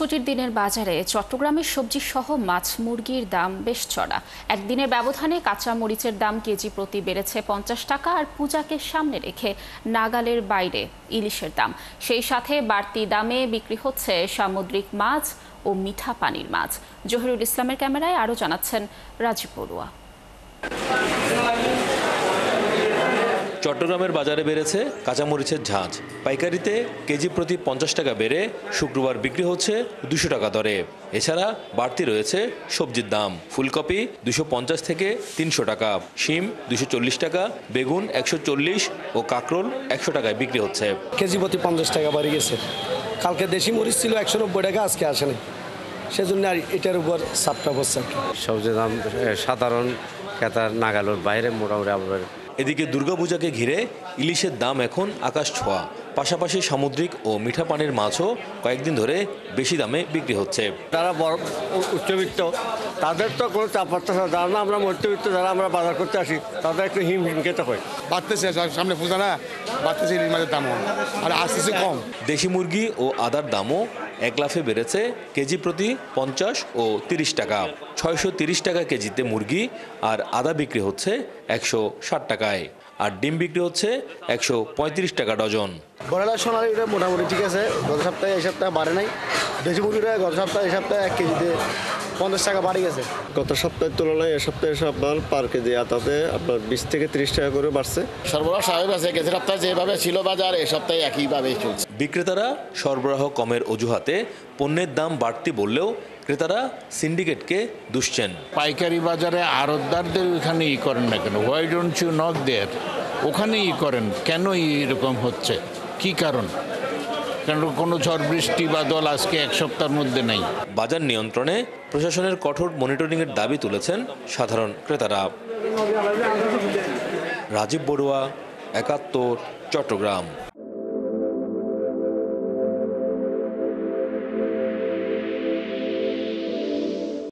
ছুটির দিনের বাজারে চট্টগ্রামের সবজি সহ মাছ মুরগির দাম বেশ চড়া। একদিনের ব্যবধানে কাঁচা মরিচের দাম কেজি প্রতি বেড়েছে 50 টাকা, আর পূজাকে সামনে রেখে নাগালের বাইরে ইলিশের দাম। সেই সাথে বাড়তি দামে বিক্রি হচ্ছে সামুদ্রিক মাছ ও মিঠা পানির মাছ। জহিরুল ইসলামের ক্যামেরায় আরও জানাচ্ছেন রাজীব বড়ুয়া। চট্টগ্রামের বাজারে বেড়েছে কাঁচামরিচের ঝাঁঝ। পাইকারিতে কেজি প্রতি 50 টাকা বেড়ে শুক্রবার বিক্রি হচ্ছে 200 টাকা দরে। এছাড়া বাড়তি রয়েছে সবজির দাম। ফুলকপি 250 থেকে 300 টাকা, শিম 240 টাকা, বেগুন 140 ও কাঁকরোল 100 টাকায় বিক্রি হচ্ছে। কেজি প্রতি 50 টাকা বাড়ি গেছে। কালকে দেশি মরিচ ছিল 190 টাকা, আজকে আসেনি, সেজন্য আর এটার উপর চাপটা পড়ছে। সবজির দাম সাধারণ ক্রেতার নাগালের বাইরে মোটামুটি আবার। এদিকে দুর্গাপূজাকে ঘিরে ইলিশের দাম এখন আকাশ ছোঁয়া। পাশাপাশি সামুদ্রিক ও মিঠা পানির মাছও কয়েকদিন ধরে বেশি দামে বিক্রি হচ্ছে। যারা বড় উচ্চবিত্ত তাদের তো কোনো চাপ পড়তেছে না, যারা আমরা মধ্যবিত্ত যারা আমরা বাজার করতে আসি তাদের একটু হিমহিম খেতে হয়। বাড়তেছে, সামনে পূজা না, বাড়তেছে ইলিশ মাছের দামও আর আসতেছে কম। দেশি মুরগি ও আদার দামও এক লাফে বেড়েছে কেজি প্রতি 50 ও 30 টাকা। 630 টাকা কেজিতে মুরগি আর আদা বিক্রি হচ্ছে 160 টাকায়, আর ডিম বিক্রি হচ্ছে 135 টাকা ডজন। বড়লা সোনার এটা মোটামুটি ঠিক আছে, গত সপ্তাহে এই সপ্তাহে বাড়ে নাই। দেশি মুরগিটা গত সপ্তাহে এই সপ্তাহে 1 কেজিতে 50 টাকা বাড়ি গেছে। গত সপ্তাহের তুলনায় এ সপ্তাহে আপনার পার কেজি আদাতে আপনার 20 থেকে 30 টাকা করে বাড়ছে। সরবরাহ স্বাভাবিক আছে, গেছে সপ্তাহে যেভাবে ছিল বাজার এ সপ্তাহে একইভাবেই চলছে। বিক্রেতারা সরবরাহ কমের অজুহাতে পণ্যের দাম বাড়তি বললেও ক্রেতারা সিন্ডিকেটকে দুষছেন। পাইকারি বাজারে আড়তদারদের ওখানে করেন না কেন? হোয়াই ডোন্ট ইউ নক দেয়ার? ওখানেই করেন কেন? এরকম হচ্ছে কি কারণ? কারণ কোনো ঝড় বৃষ্টি বাদল আজকে এক সপ্তাহের মধ্যে নেই। বাজার নিয়ন্ত্রণে প্রশাসনের কঠোর মনিটরিংয়ের দাবি তুলেছেন সাধারণ ক্রেতারা। রাজীব বড়ুয়া, ৭১, চট্টগ্রাম।